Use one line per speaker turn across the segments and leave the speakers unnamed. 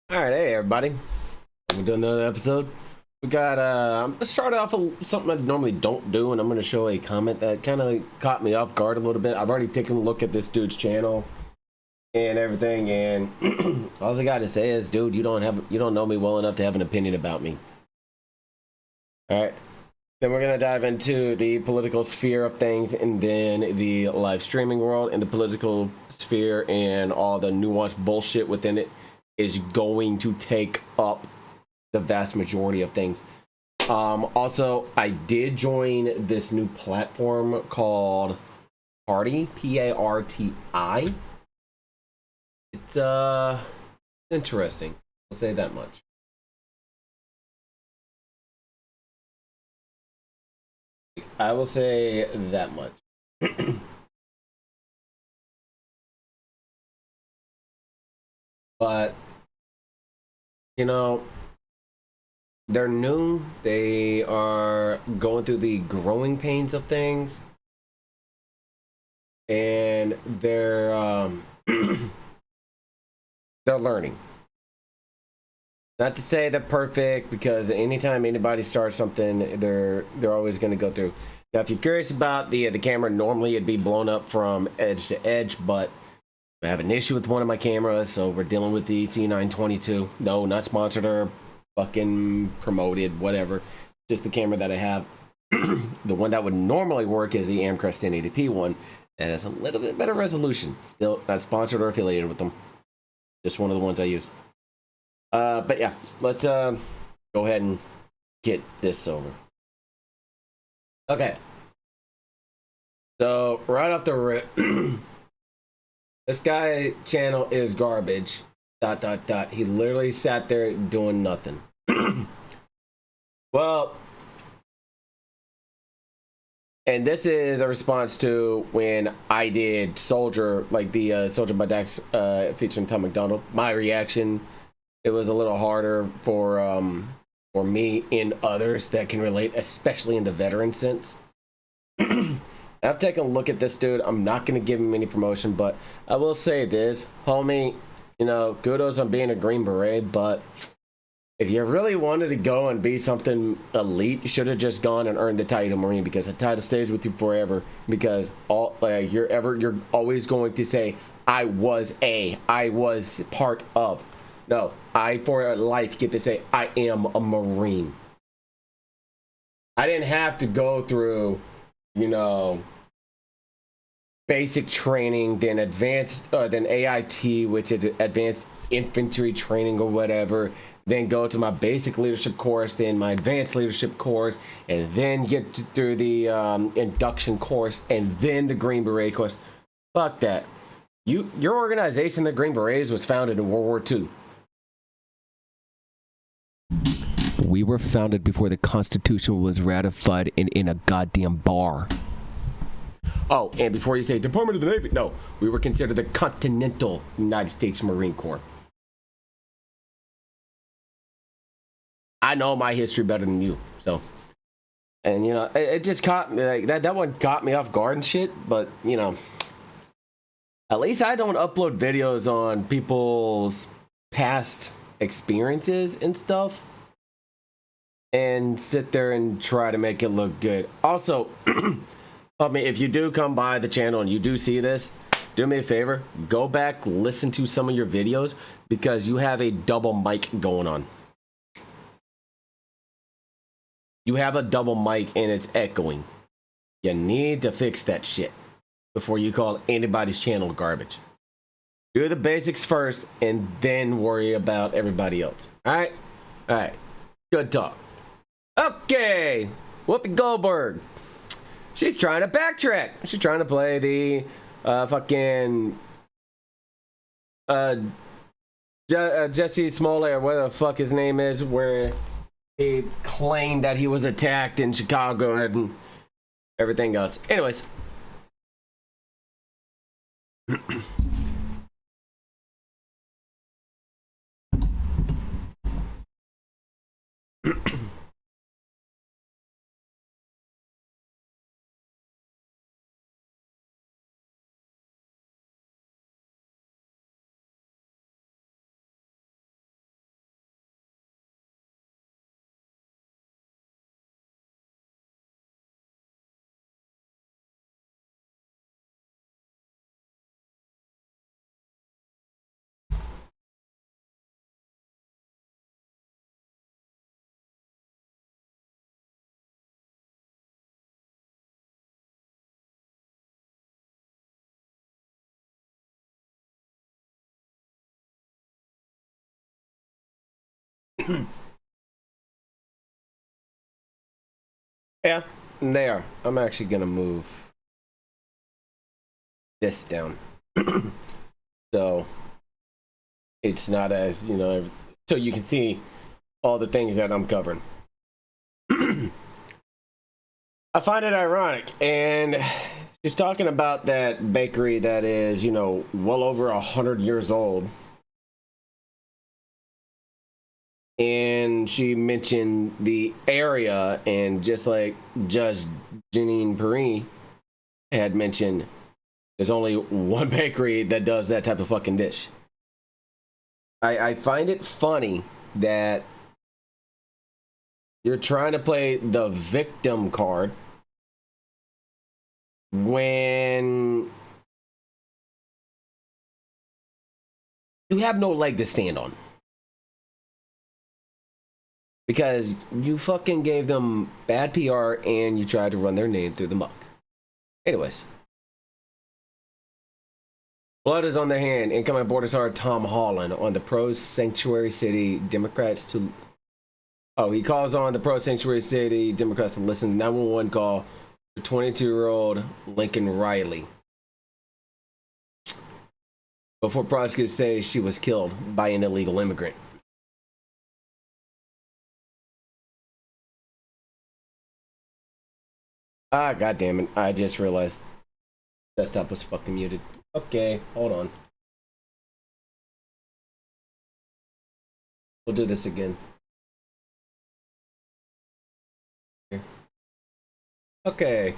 All right, hey everybody. We're doing another episode. We got I'm gonna start off with something I normally don't do, and I'm gonna show a comment that kind of caught me off guard a little bit. I've already taken a look at this dude's channel and everything, and all I got to say is, dude, you don't know me well enough to have an opinion about me. All right. Then we're gonna dive into the political sphere of things, and then the live streaming world and the political sphere and all the nuanced bullshit within it is going to take up the vast majority of things. Also, I did join this new platform called Party, Parti. It's interesting. I'll say that much. I will say that much. But you know, they're new. They are going through the growing pains of things, and they're learning. Not to say they're perfect, because anytime anybody starts something, they're always going to go through. Now, if you're curious about the camera, normally it'd be blown up from edge to edge, but I have an issue with one of my cameras, so we're dealing with the C922. No, not sponsored or fucking promoted, whatever. Just the camera that I have. The one that would normally work is the Amcrest 1080p one. That has a little bit better resolution. Still not sponsored or affiliated with them. Just one of the ones I use. But yeah, let's go ahead and get this over. Okay. So right off the rip, this guy channel is garbage. ... He literally sat there doing nothing. Well, and this is a response to when I did Soldier, like the Soldier by Dax featuring Tom McDonald. My reaction, it was a little harder for me and others that can relate, especially in the veteran sense. I've taken a look at this dude. I'm not going to give him any promotion, but I will say this, homie, you know, kudos on being a Green Beret, but if you really wanted to go and be something elite, you should have just gone and earned the title Marine, because the title stays with you forever, because you're always going to say, I was part of. No, I for life get to say, I am a Marine. I didn't have to go through, you know, basic training, then advanced, then AIT, which is advanced infantry training or whatever, then go to my basic leadership course, then my advanced leadership course, and then get through the induction course, and then the Green Beret course. Fuck that. Your organization, the Green Berets, was founded in World War II. We were founded before the Constitution was ratified in a goddamn bar. Oh, and before you say Department of the Navy, no, we were considered the Continental United States Marine Corps. I know my history better than you, so. And you know, it just caught me, like that one caught me off guard and shit. But you know, at least I don't upload videos on people's past experiences and stuff, and sit there and try to make it look good. Also, I mean, if you do come by the channel and you do see this, do me a favor, go back, listen to some of your videos, because you have a double mic going on. You have a double mic and it's echoing. You need to fix that shit before you call anybody's channel garbage. Do the basics first and then worry about everybody else. All right? All right. Good talk. Okay. Whoopi Goldberg. She's trying to backtrack. She's trying to play the fucking Jesse Smollett, or whatever the fuck his name is, where he claimed that he was attacked in Chicago and everything else. Anyways. Yeah, there. I'm actually gonna move this down. So it's not as, you know, so you can see all the things that I'm covering. I find it ironic, and she's talking about that bakery that is, you know, well over 100 years old. And she mentioned the area, and just like Judge Janine Perry had mentioned, there's only one bakery that does that type of fucking dish. I find it funny that you're trying to play the victim card when you have no leg to stand on. Because you fucking gave them bad PR and you tried to run their name through the muck. Anyways. Blood is on their hand. Incoming board czar Tom Holland on the pro-sanctuary city Democrats to... Oh, he calls on the pro-sanctuary city Democrats to listen to 911 call for 22-year-old Lincoln Riley. Before prosecutors say she was killed by an illegal immigrant. Ah, god damn it. I just realized desktop was fucking muted. Okay, hold on. We'll do this again. Here. Okay.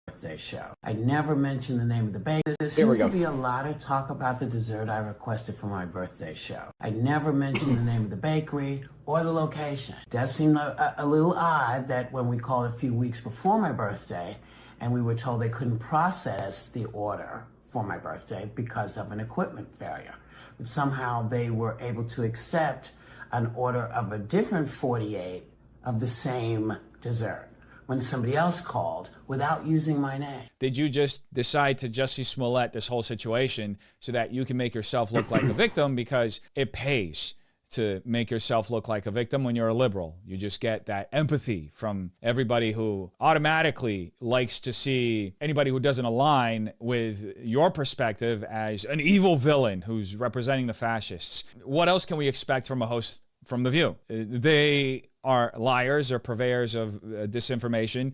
Birthday show. I never mentioned the name of the bakery. There seems to be a lot of talk about the dessert I requested for my birthday show. I never mentioned the name of the bakery or the location. It does seem a little odd that when we called a few weeks before my birthday and we were told they couldn't process the order for my birthday because of an equipment failure, but somehow they were able to accept an order of a different 48 of the same dessert when somebody else called without using my name.
Did you just decide to Jussie Smollett this whole situation so that you can make yourself look like a victim, because it pays to make yourself look like a victim when you're a liberal? You just get that empathy from everybody who automatically likes to see anybody who doesn't align with your perspective as an evil villain who's representing the fascists. What else can we expect from a host from The View? They are liars or purveyors of disinformation.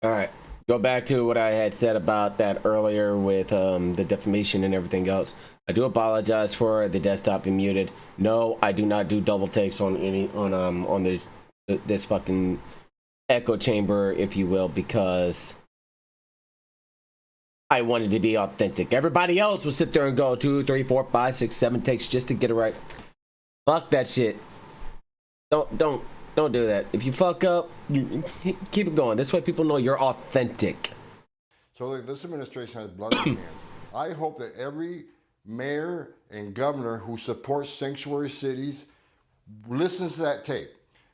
All right, go back to what I had said about that earlier with the defamation and everything else. I do apologize for the desktop being muted. No, I do not do double takes on this fucking echo chamber, if you will, because I wanted to be authentic. Everybody else would sit there and go 2, 3, 4, 5, 6, 7 takes just to get it right. Fuck that shit. Don't do that. If you fuck up, you keep it going. This way people know you're authentic.
So look, this administration has blood in their hands. I hope that every mayor and governor who supports sanctuary cities listens to that tape.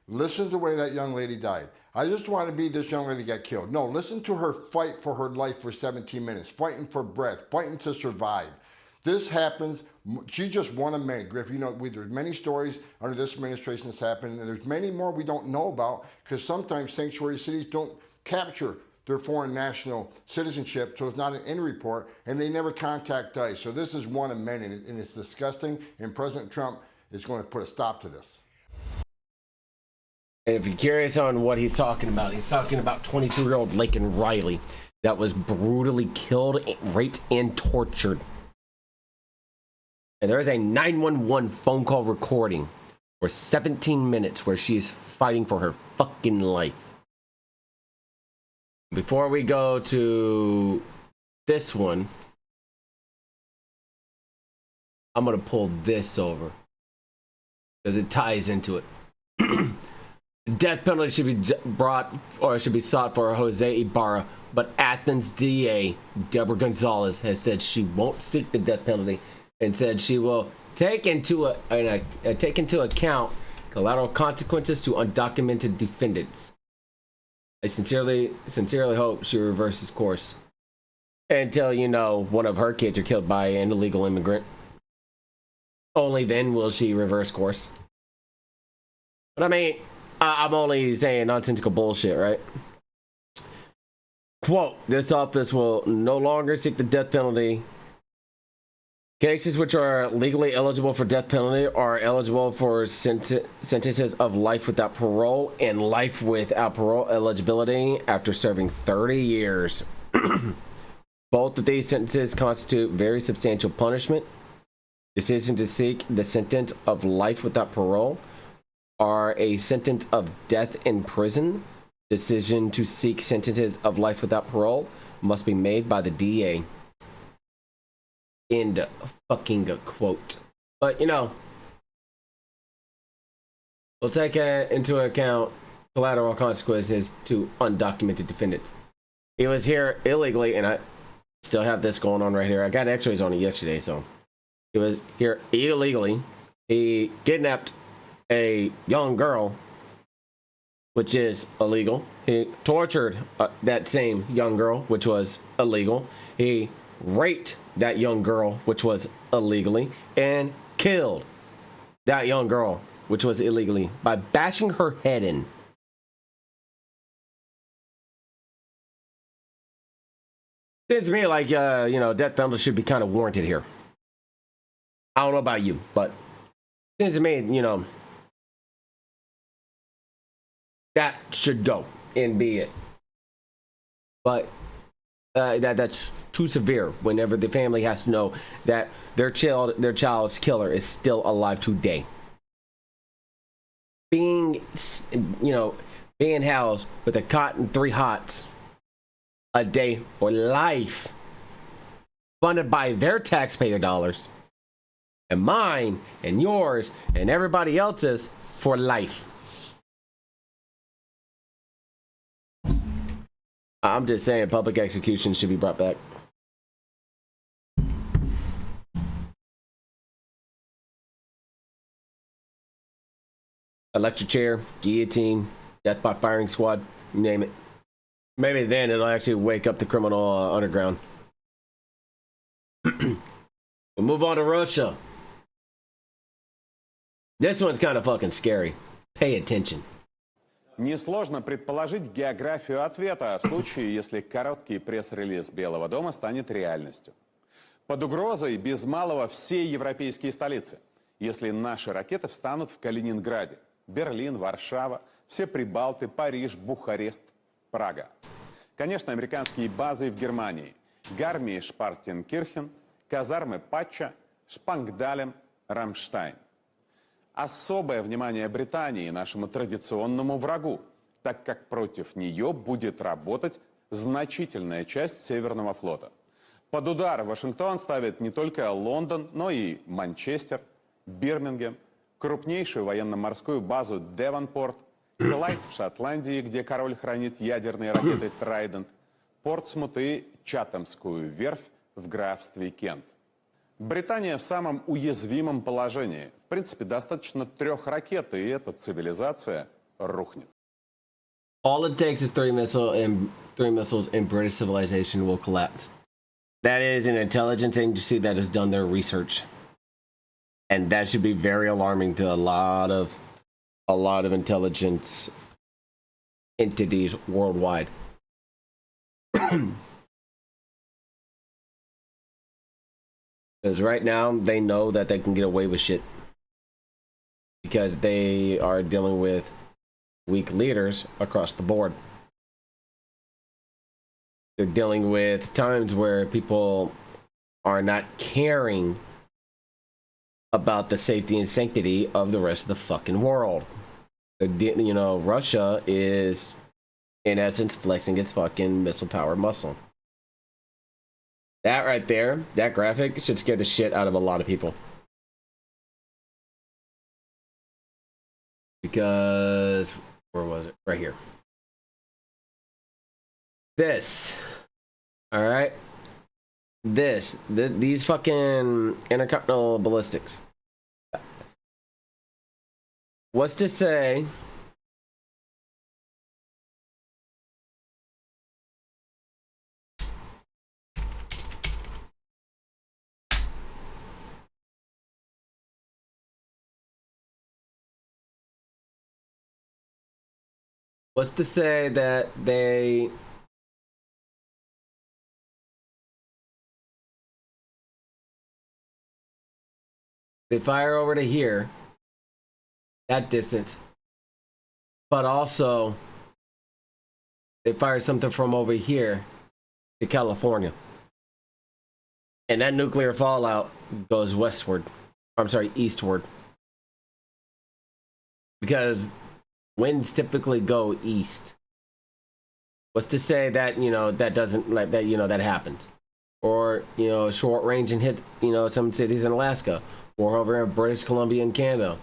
Listen to the way that young lady died. I just want to be this young lady got killed. No, listen to her fight for her life for 17 minutes, fighting for breath, fighting to survive. This happens. She just one of many. Griff, you know, there's many stories under this administration that's happened, and there's many more we don't know about, because sometimes sanctuary cities don't capture their foreign national citizenship, so it's not an end report, and they never contact ICE. So this is one of many, and it's disgusting, and President Trump is going to put a stop to this.
And if you're curious on what he's talking about 22-year-old Lincoln Riley that was brutally killed, raped, and tortured. And there is a 911 phone call recording for 17 minutes where she's fighting for her fucking life. Before we go to this one, I'm going to pull this over because it ties into it. Death penalty should be brought or should be sought for Jose Ibarra, but Athens DA Deborah Gonzalez has said she won't seek the death penalty and said she will take into account collateral consequences to undocumented defendants. I sincerely hope she reverses course until, you know, one of her kids are killed by an illegal immigrant. Only then will she reverse course. But I mean, I'm only saying nonsensical bullshit, right? Quote, this office will no longer seek the death penalty. Cases which are legally eligible for death penalty are eligible for sentences of life without parole and life without parole eligibility after serving 30 years. Both of these sentences constitute very substantial punishment. Decision to seek the sentence of life without parole are a sentence of death in prison. Decision to seek sentences of life without parole must be made by the DA. End fucking quote. But, you know, we'll take into account collateral consequences to undocumented defendants. He was here illegally, and I still have this going on right here. I got x-rays on it yesterday, so. He was here illegally. He kidnapped a young girl, which is illegal. He tortured that same young girl, which was illegal. He raped that young girl, which was illegally, and killed that young girl, which was illegally, by bashing her head in. Seems to me like, death penalty should be kind of warranted here. I don't know about you, but it seems to me, that should go and be it. But that's too severe whenever the family has to know that their child's killer is still alive today. Being housed with a cot and 3 hots a day for life, funded by their taxpayer dollars, and mine and yours and everybody else's for life. I'm just saying public execution should be brought back. Electric chair, guillotine, death by firing squad, you name it. Maybe then it'll actually wake up the criminal underground. We'll move on to Russia. This one's kind of fucking scary. Pay attention.
Несложно предположить географию ответа в случае, если короткий пресс-релиз Белого дома станет реальностью. Под угрозой без малого все европейские столицы, если наши ракеты встанут в Калининграде, Берлин, Варшава, все Прибалты, Париж, Бухарест, Прага. Конечно, американские базы в Германии, Гармии-Шпартенкирхен, казармы Патча, Шпангдалем, Рамштайн. Особое внимание Британии, нашему традиционному врагу, так как против нее будет работать значительная часть Северного флота. Под удар Вашингтон ставит не только Лондон, но и Манчестер, Бирмингем, крупнейшую военно-морскую базу Девонпорт, Клайд в Шотландии, где король хранит ядерные ракеты Трайдент, Портсмут и Чатамскую верфь в графстве Кент. Британия в самом уязвимом положении. В принципе, достаточно 3 ракет, и эта цивилизация рухнет.
All it takes is 3 missiles and British civilization will collapse. That is an intelligence agency that has done their research. And that should be very alarming to a lot of intelligence entities worldwide. Because right now they know that they can get away with shit because they are dealing with weak leaders across the board. They're dealing with times where people are not caring about the safety and sanctity of the rest of the fucking world. Russia is in essence flexing its fucking missile power muscle. That right there, that graphic should scare the shit out of a lot of people. Because, where was it? Right here. This. Alright? These fucking intercontinental ballistics. What's to say What's to say that they fire over to here, that distance, but also they fire something from over here to California, and that nuclear fallout goes westward. I'm sorry, eastward, because winds typically go east. What's to say that, you know, that doesn't, like that, you know, that happens? Or, you know, short range and hit, you know, some cities in Alaska, or over in British Columbia and Canada,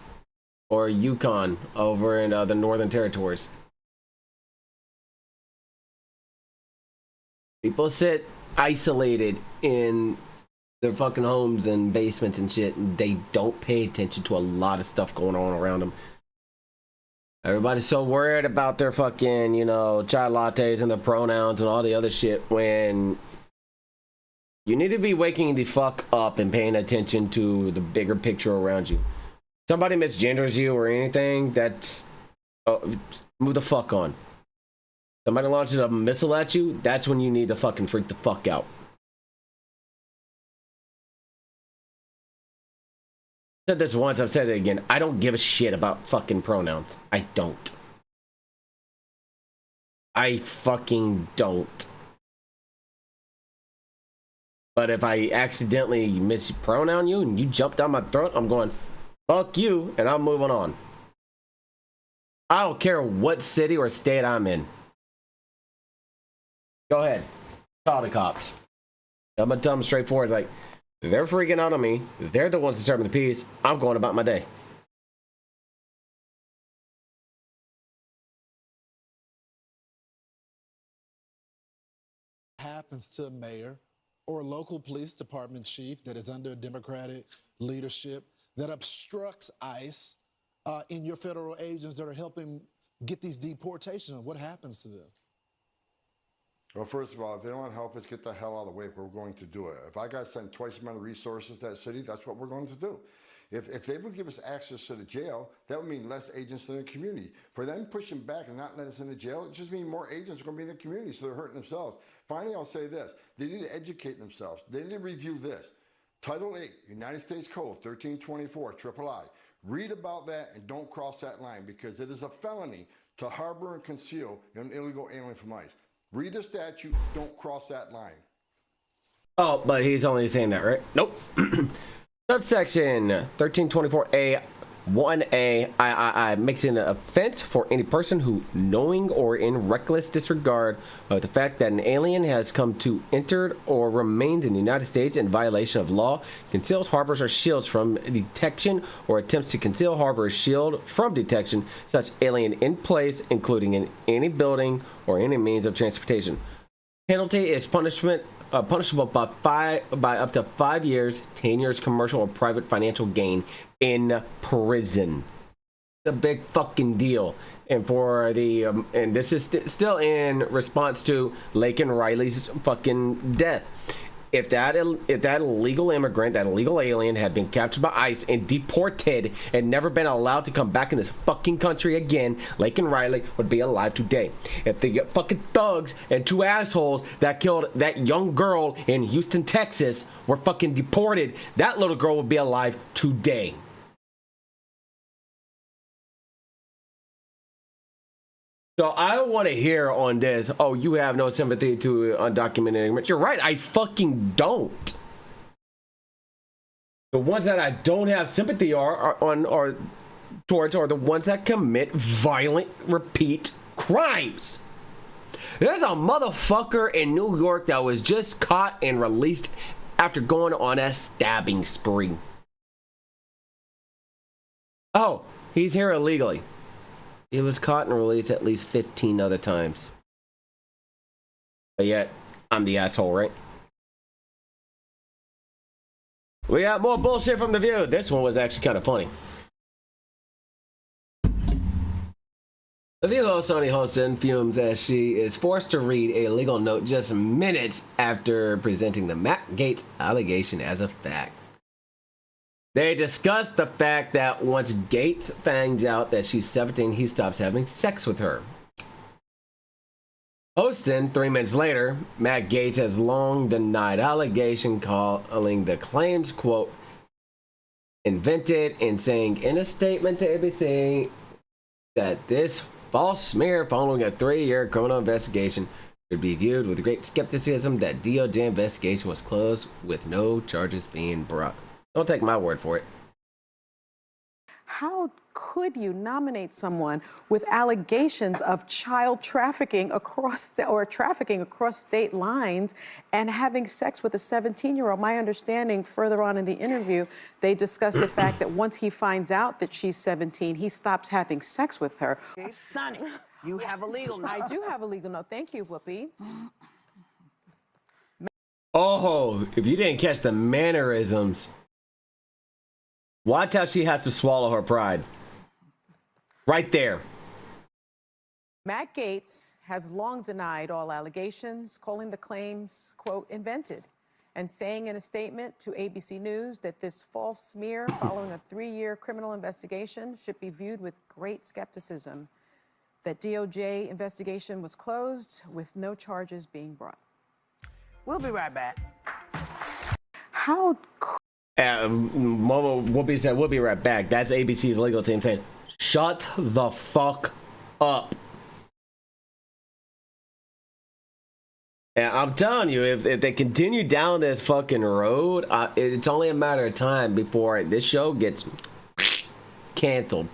or Yukon over in the Northern Territories. People sit isolated in their fucking homes and basements and shit, and they don't pay attention to a lot of stuff going on around them. Everybody's so worried about their fucking, you know, chai lattes and their pronouns and all the other shit, when you need to be waking the fuck up and paying attention to the bigger picture around you. Somebody misgenders you or anything, that's move the fuck on. Somebody launches a missile at you, that's when you need to fucking freak the fuck out. I said this once, I've said it again. I don't give a shit about fucking pronouns. I don't. I fucking don't. But if I accidentally mispronoun you and you jump down my throat, I'm going, fuck you, and I'm moving on. I don't care what city or state I'm in. Go ahead. Call the cops. I'm gonna tell them straightforward. It's like, they're freaking out on me. They're the ones disturbing the peace. I'm going about my day.
Happens to a mayor or a local police department chief that is under Democratic leadership that obstructs ICE in your federal agents that are helping get these deportations? What happens to them?
Well, first of all, if they don't want to help us get the hell out of the way, we're going to do it. If I got to send twice the amount of resources to that city, that's what we're going to do. If they would give us access to the jail, that would mean less agents in the community. For them pushing back and not letting us in the jail, it just means more agents are going to be in the community, so they're hurting themselves. Finally, I'll say this. They need to educate themselves. They need to review this. Title 8, United States Code 1324, III. Read about that and don't cross that line, because it is a felony to harbor and conceal an illegal alien from ICE. Read the statute, don't cross that line.
Oh, but he's only saying that, right? Nope. Subsection 1324A 1A I makes it an offense for any person who, knowing or in reckless disregard of the fact that an alien has come to, entered, or remains in the United States in violation of law, conceals, harbors, or shields from detection, or attempts to conceal, harbor, or shield from detection such alien in place, including in any building or any means of transportation. Penalty is punishable by up to 5 years, 10 years commercial or private financial gain in prison. It's a big fucking deal. And for the and this is still in response to Lake and Riley's fucking death. If that illegal immigrant, that illegal alien, had been captured by ICE and deported and never been allowed to come back in this fucking country again, Lake and Riley would be alive today. If the fucking thugs and two assholes that killed that young girl in Houston, Texas, were fucking deported, that little girl would be alive today. So I don't want to hear on this, oh, you have no sympathy to undocumented immigrants. You're right, I fucking don't. The ones that I don't have sympathy towards are the ones that commit violent, repeat crimes. There's a motherfucker in New York that was just caught and released after going on a stabbing spree. Oh, he's here illegally. He was caught and released at least 15 other times. But yet, I'm the asshole, right? We got more bullshit from The View. This one was actually kind of funny. The View host Sonny Holston fumes as she is forced to read a legal note just minutes after presenting the Matt Gaetz allegation as a fact. They discuss the fact that once Gaetz finds out that she's 17, he stops having sex with her. Posting 3 minutes later, Matt Gaetz has long denied allegation, calling the claims, quote, invented, and saying in a statement to ABC that this false smear following a 3-year criminal investigation should be viewed with great skepticism, that DOJ investigation was closed with no charges being brought. Don't take my word for it.
How could you nominate someone with allegations of child trafficking trafficking across state lines and having sex with a 17-year-old? My understanding, further on in the interview, they discussed the fact that once he finds out that she's 17, he stops having sex with her.
Hey, Sonny, you have a legal note.
I do have a legal note. Thank you, Whoopi.
Oh, if you didn't catch the mannerisms, watch how she has to swallow her pride. Right there.
Matt Gaetz has long denied all allegations, calling the claims, quote, invented, and saying in a statement to ABC News that this false smear following a 3-year criminal investigation should be viewed with great skepticism, that DOJ investigation was closed with no charges being brought.
We'll be right back.
How
Momo Whoopi said, we'll be right back. That's ABC's legal team saying, shut the fuck up. And I'm telling you, if they continue down this fucking road, it's only a matter of time before this show gets canceled.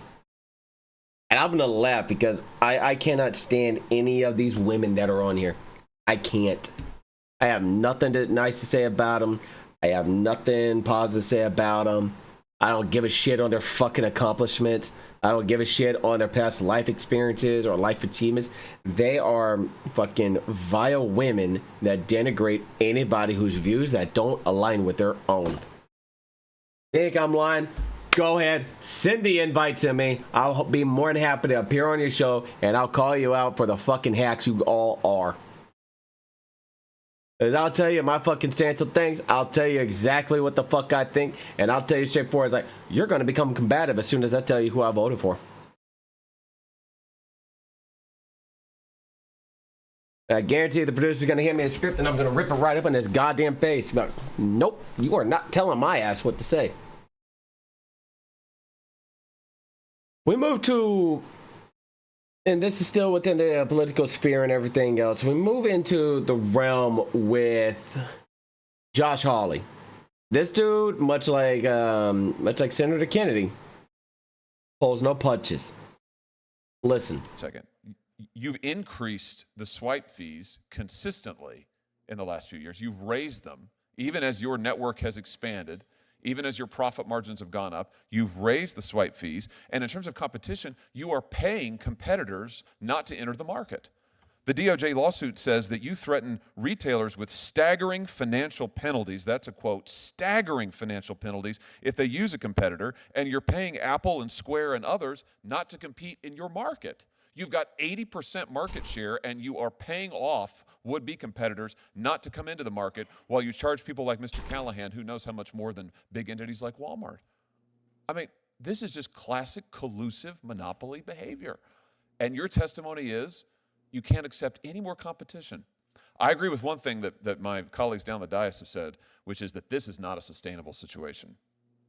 And I'm gonna laugh because I cannot stand any of these women that are on here. I can't. I have nothing nice to say about them. I have nothing positive to say about them. I don't give a shit on their fucking accomplishments. I don't give a shit on their past life experiences or life achievements. They are fucking vile women that denigrate anybody whose views that don't align with their own. Think I'm lying? Go ahead, send the invite to me. I'll be more than happy to appear on your show, and I'll call you out for the fucking hacks you all are. Because I'll tell you my fucking stance on things. I'll tell you exactly what the fuck I think, and I'll tell you straightforward. It's like, you're going to become combative as soon as I tell you who I voted for. I guarantee the producer's going to hand me a script, and I'm going to rip it right up in his goddamn face. But nope, you are not telling my ass what to say. We move to, and this is still within the political sphere and everything else. We move into the realm with Josh Hawley. This dude, much like Senator Kennedy, pulls no punches. Listen.
Second, you've increased the swipe fees consistently in the last few years. You've raised them, even as your network has expanded. Even as your profit margins have gone up, you've raised the swipe fees. And in terms of competition, you are paying competitors not to enter the market. The DOJ lawsuit says that you threaten retailers with staggering financial penalties. That's a quote, staggering financial penalties if they use a competitor, and you're paying Apple and Square and others not to compete in your market. You've got 80% market share, and you are paying off would-be competitors not to come into the market while you charge people like Mr. Callahan, who knows how much more than big entities like Walmart. I mean, this is just classic collusive monopoly behavior. And your testimony is you can't accept any more competition. I agree with one thing that my colleagues down the dais have said, which is that this is not a sustainable situation.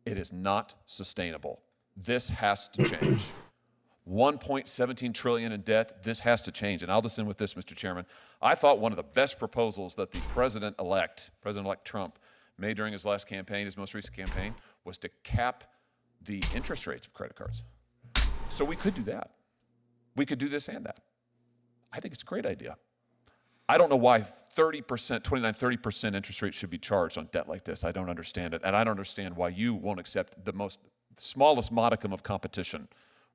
It is not sustainable. This has to change. 1.17 trillion in debt. This has to change. And I'll just end with this, Mr. Chairman. I thought one of the best proposals that the President-elect Trump, made during his last campaign, his most recent campaign, was to cap the interest rates of credit cards. So we could do that. We could do this and that. I think it's a great idea. I don't know why 30%, 29, 30% interest rate should be charged on debt like this. I don't understand it. And I don't understand why you won't accept the smallest modicum of competition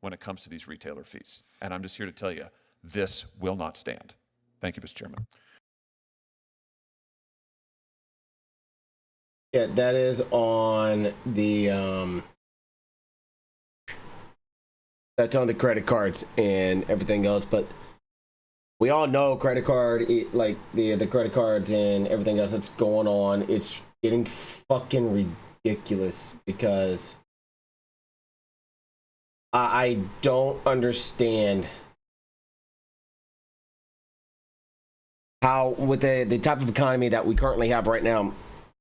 when it comes to these retailer fees. And I'm just here to tell you, this will not stand. Thank you, Mr. Chairman.
Yeah, that is on the that's on the credit cards and everything else. But we all know credit card, like the credit cards and everything else that's going on. It's getting fucking ridiculous because I don't understand how with the type of economy that we currently have right now,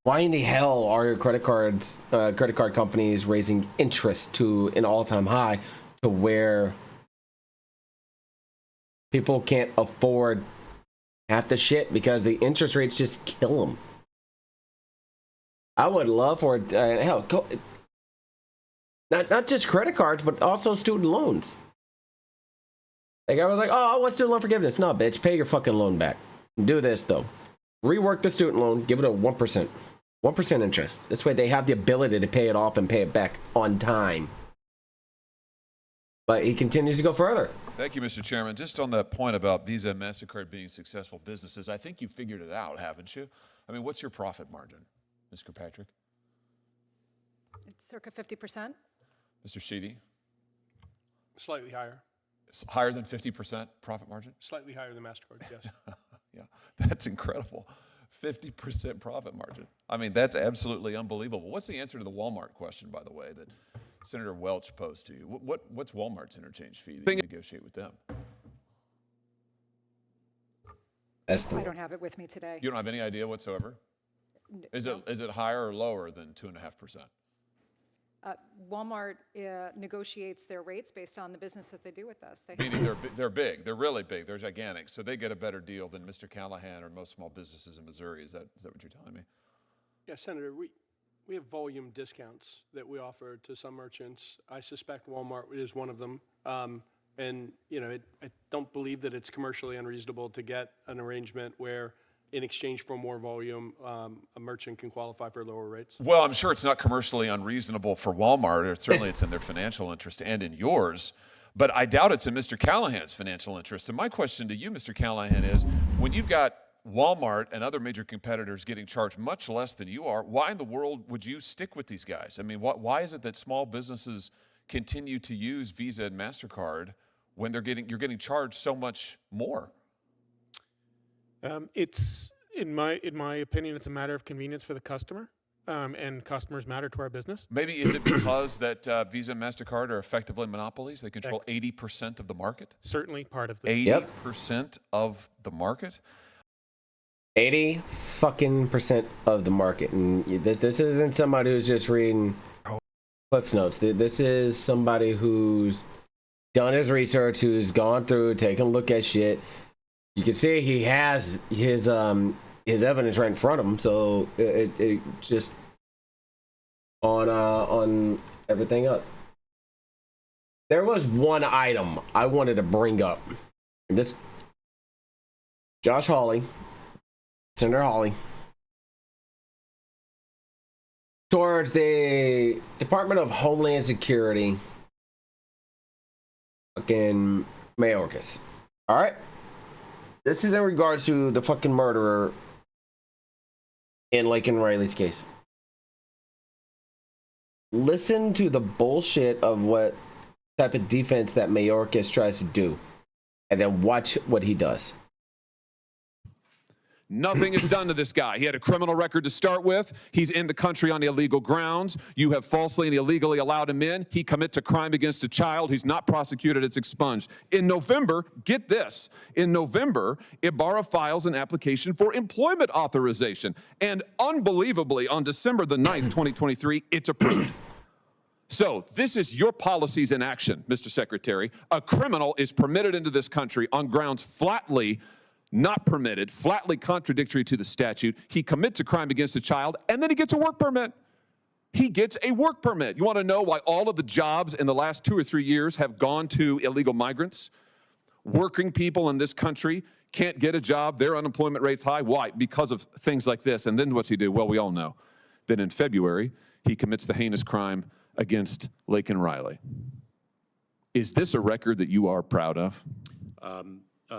why in the hell are credit card companies raising interest to an all-time high to where people can't afford half the shit because the interest rates just kill them? I would love for it, hell, not just credit cards, but also student loans. Like I was like, oh, I want student loan forgiveness. No, bitch, pay your fucking loan back. Do this though. Rework the student loan, give it a 1%. 1% interest. This way they have the ability to pay it off and pay it back on time. But he continues to go further.
Thank you, Mr. Chairman. Just on that point about Visa and MasterCard being successful businesses, I think you figured it out, haven't you? I mean, what's your profit margin, Ms. Kirkpatrick?
It's circa 50%.
Mr. Sheedy?
Slightly higher.
It's higher than 50% profit margin?
Slightly higher than MasterCard, yes.
Yeah, that's incredible. 50% profit margin. I mean, that's absolutely unbelievable. What's the answer to the Walmart question, by the way, that Senator Welch posed to you? What's Walmart's interchange fee that you negotiate with them?
I don't have it with me today.
You don't have any idea whatsoever? Is it higher or lower than 2.5%?
Walmart negotiates their rates based on the business that they do with us.
Meaning they're big. They're really big. They're gigantic. So they get a better deal than Mr. Callahan or most small businesses in Missouri. Is that what you're telling me?
Yeah, Senator, we have volume discounts that we offer to some merchants. I suspect Walmart is one of them. And, you know, I don't believe that it's commercially unreasonable to get an arrangement where in exchange for more volume, a merchant can qualify for lower rates?
Well, I'm sure it's not commercially unreasonable for Walmart, or certainly it's in their financial interest and in yours, but I doubt it's in Mr. Callahan's financial interest. And my question to you, Mr. Callahan, is when you've got Walmart and other major competitors getting charged much less than you are, why in the world would you stick with these guys? I mean, why is it that small businesses continue to use Visa and MasterCard when you're getting charged so much more?
It's in my opinion, it's a matter of convenience for the customer, and customers matter to our business.
Maybe is it because that Visa and MasterCard are effectively monopolies? They control 80% of the market.
Certainly part of the
80% of the market.
80% of the market, and this isn't somebody who's just reading Cliff Notes. This is somebody who's done his research, who's gone through, taken a look at shit. You can see he has his evidence right in front of him, so it just on everything else. There was one item I wanted to bring up. This Josh Hawley, Senator Hawley, towards the Department of Homeland Security, fucking Mayorkas. All right. This is in regards to the fucking murderer in Laken Riley's case. Listen to the bullshit of what type of defense that Mayorkas tries to do, and then watch what he does.
Nothing is done to this guy. He had a criminal record to start with. He's in the country on illegal grounds. You have falsely and illegally allowed him in. He commits a crime against a child. He's not prosecuted. It's expunged. In November, get this, in November, Ibarra files an application for employment authorization. And unbelievably, on December the 9th, 2023, it's approved. So this is your policies in action, Mr. Secretary. A criminal is permitted into this country on grounds flatly not permitted, flatly contradictory to the statute. He commits a crime against a child, and then he gets a work permit. He gets a work permit. You want to know why all of the jobs in the last 2 or 3 years have gone to illegal migrants? Working people in this country can't get a job. Their unemployment rate's high. Why? Because of things like this. And then what's he do? Well, we all know. Then in February, he commits the heinous crime against Laken Riley. Is this a record that you are proud of?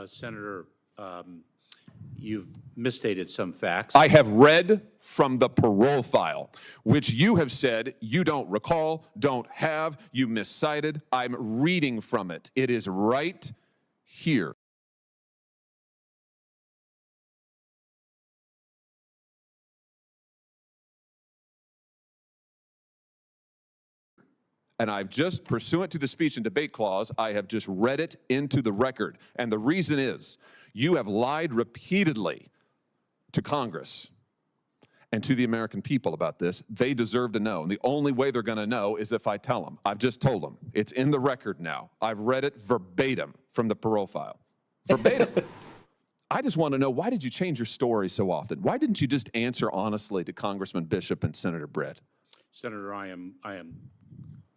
Senator, you've misstated some facts.
I have read from the parole file, which you have said you don't recall, don't have, you miscited. I'm reading from it. It is right here. And I've just, pursuant to the speech and debate clause, I have just read it into the record. And the reason is, you have lied repeatedly to Congress and to the American people about this. They deserve to know. And the only way they're going to know is if I tell them. I've just told them. It's in the record now. I've read it verbatim from the parole file. Verbatim. I just want to know, why did you change your story so often? Why didn't you just answer honestly to Congressman Bishop and Senator Britt?
Senator, I am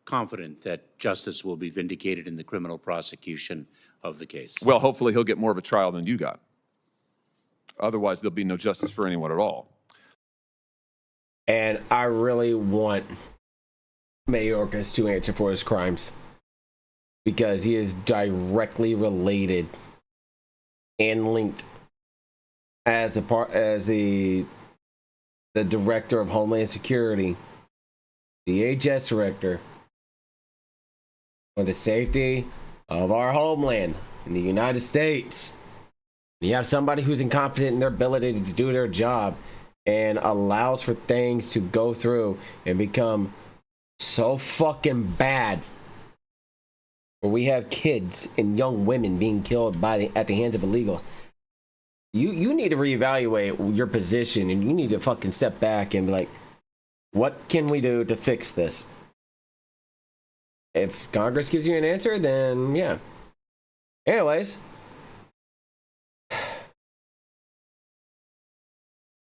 confident that justice will be vindicated in the criminal prosecution of the case.
Well, hopefully he'll get more of a trial than you got. Otherwise, there'll be no justice for anyone at all.
And I really want Mayorkas to answer for his crimes, because he is directly related and linked as the director of Homeland Security, DHS director, for the safety of our homeland in the United States. You have somebody who's incompetent in their ability to do their job and allows for things to go through and become so fucking bad, where we have kids and young women being killed at the hands of illegals. You need to reevaluate your position, and you need to fucking step back and be like, what can we do to fix this? If Congress gives you an answer, then yeah. Anyways,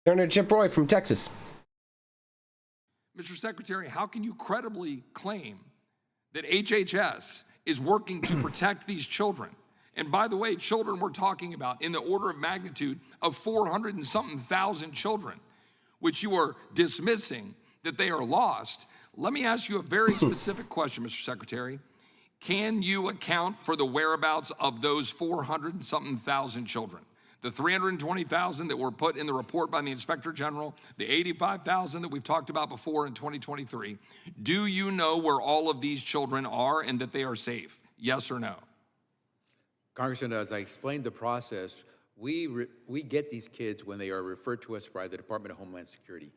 Senator Chip Roy from Texas.
Mr. Secretary, how can you credibly claim that HHS is working to protect these children? And by the way, children we're talking about in the order of magnitude of 400 and something thousand children, which you are dismissing that they are lost. Let me ask you a very specific question, Mr. Secretary. Can you account for the whereabouts of those 400 and something thousand children? The 320,000 that were put in the report by the Inspector General, the 85,000 that we've talked about before in 2023. Do you know where all of these children are and that they are safe? Yes or no?
Congressman, as I explained the process, we get these kids when they are referred to us by the Department of Homeland Security.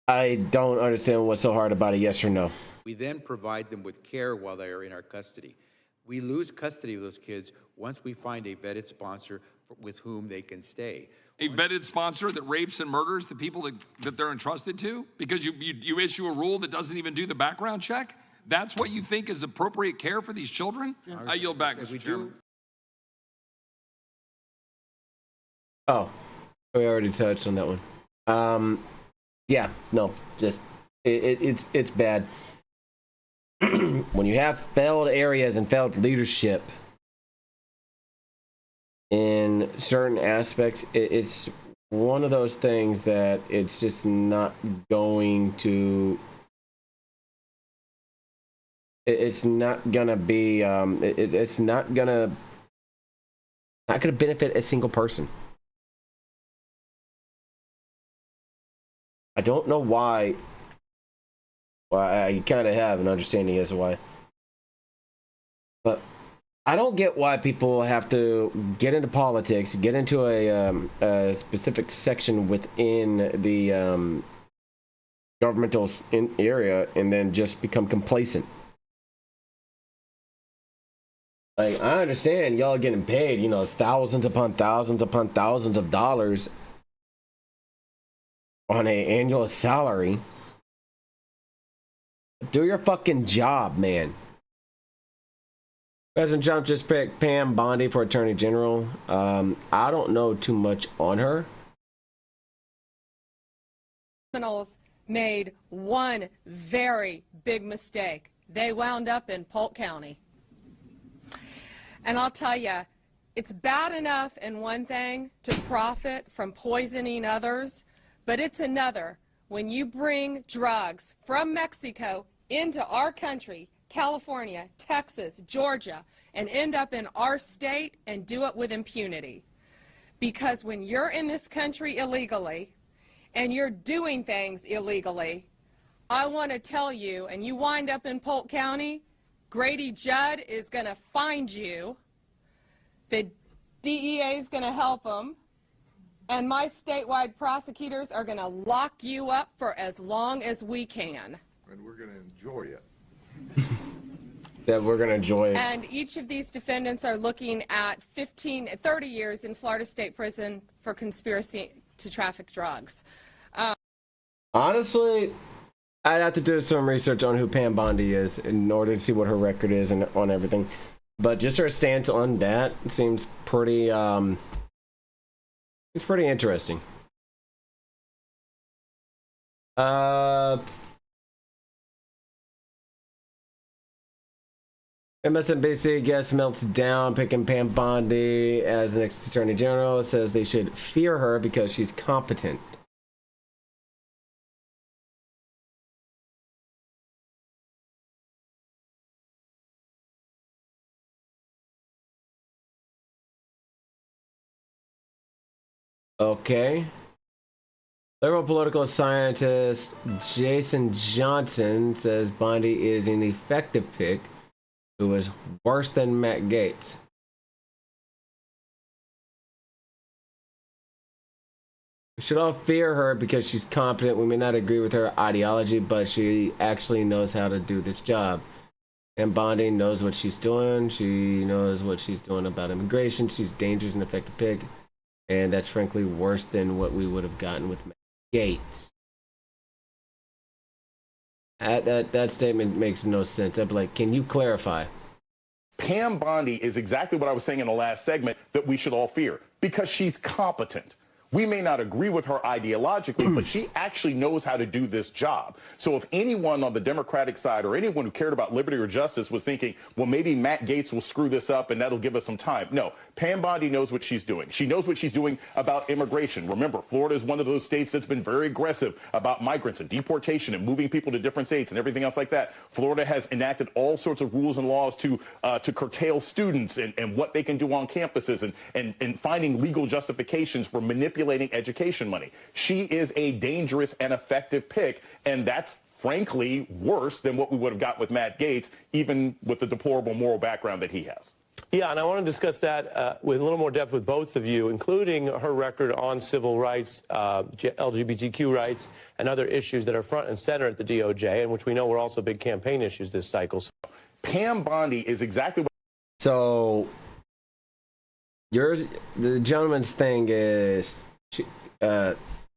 I don't understand what's so hard about a yes or no.
We then provide them with care while they are in our custody. We lose custody of those kids once we find a vetted sponsor with whom they can stay.
A vetted sponsor that rapes and murders the people that they're entrusted to? Because you issue a rule that doesn't even do the background check? That's what you think is appropriate care for these children? I yield back, Mr. Chairman.
Oh, we already touched on that one. Yeah, no, just it's bad. When you have failed areas and failed leadership in certain aspects, it's one of those things that it's just not going to. It's not gonna be. It's not gonna benefit a single person. I don't know why. Well, I kind of have an understanding as to why. But I don't get why people have to get into politics, get into a specific section within the governmental area, and then just become complacent. Like, I understand y'all getting paid, thousands upon thousands upon thousands of dollars on an annual salary. Do your fucking job, man. President Trump just picked Pam Bondi for Attorney General. I don't know too much on her.
Criminals made one very big mistake. They wound up in Polk County. And I'll tell you, it's bad enough in one thing to profit from poisoning others, but it's another when you bring drugs from Mexico into our country, California, Texas, Georgia, and end up in our state and do it with impunity. Because when you're in this country illegally and you're doing things illegally, I want to tell you, and you wind up in Polk County, Grady Judd is going to find you, the DEA is going to help them, and my statewide prosecutors are going to lock you up for as long as we can.
And we're going to enjoy it.
That we're going to enjoy it.
And each of these defendants are looking at 30 years in Florida State Prison for conspiracy to traffic drugs.
Honestly, I'd have to do some research on who Pam Bondi is in order to see what her record is and on everything. But just her stance on that seems pretty, it's pretty interesting. MSNBC guest melts down, picking Pam Bondi as the next Attorney General. Says they should fear her because she's competent. Okay. Liberal political scientist Jason Johnson says Bondi is an effective pick who is worse than Matt Gaetz. We should all fear her because she's competent. We may not agree with her ideology, but she actually knows how to do this job. And Bondi knows what she's doing. She knows what she's doing about immigration. She's dangerous and effective pick. And that's frankly worse than what we would have gotten with Matt Gaetz. That statement makes no sense. I'd be like, can you clarify?
Pam Bondi is exactly what I was saying in the last segment that we should all fear because she's competent. We may not agree with her ideologically, but she actually knows how to do this job. So if anyone on the Democratic side or anyone who cared about liberty or justice was thinking, well, maybe Matt Gaetz will screw this up and that'll give us some time. No, Pam Bondi knows what she's doing. She knows what she's doing about immigration. Remember, Florida is one of those states that's been very aggressive about migrants and deportation and moving people to different states and everything else like that. Florida has enacted all sorts of rules and laws to curtail students and what they can do on campuses and finding legal justifications for manipulating education money. She is a dangerous and effective pick, and that's frankly worse than what we would have got with Matt Gaetz, even with the deplorable moral background that he has.
Yeah, and I want to discuss that with a little more depth with both of you, including her record on civil rights, LGBTQ rights, and other issues that are front and center at the DOJ, and which we know were also big campaign issues this cycle.
Pam Bondi is exactly what...
So, the gentleman's thing is...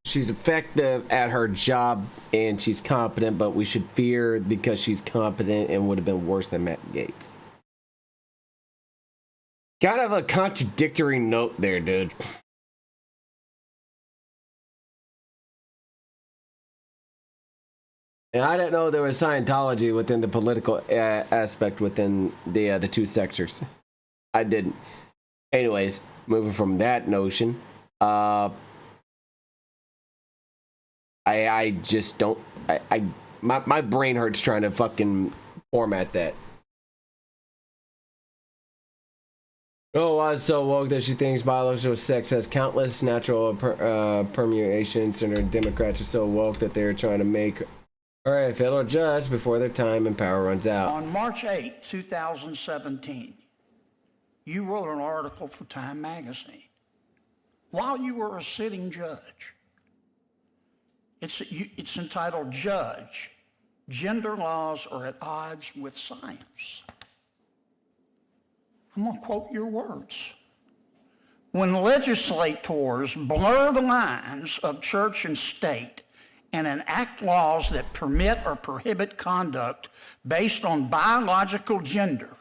she's effective at her job and she's competent, but we should fear because she's competent and would have been worse than Matt Gaetz. Kind of a contradictory note there, dude. And I didn't know there was Scientology within the political aspect within the two sectors. I didn't. Anyways, moving from that notion, I just don't. My brain hurts trying to fucking format that. Oh, I was so woke that she thinks biological sex has countless natural permutations, and her Democrats are so woke that they're trying to make her a federal judge before their time and power runs out.
On March 8, 2017, you wrote an article for Time magazine while you were a sitting judge. It's entitled Judge, Gender Laws Are at Odds with Science. I'm going to quote your words. When legislators blur the lines of church and state and enact laws that permit or prohibit conduct based on biological gender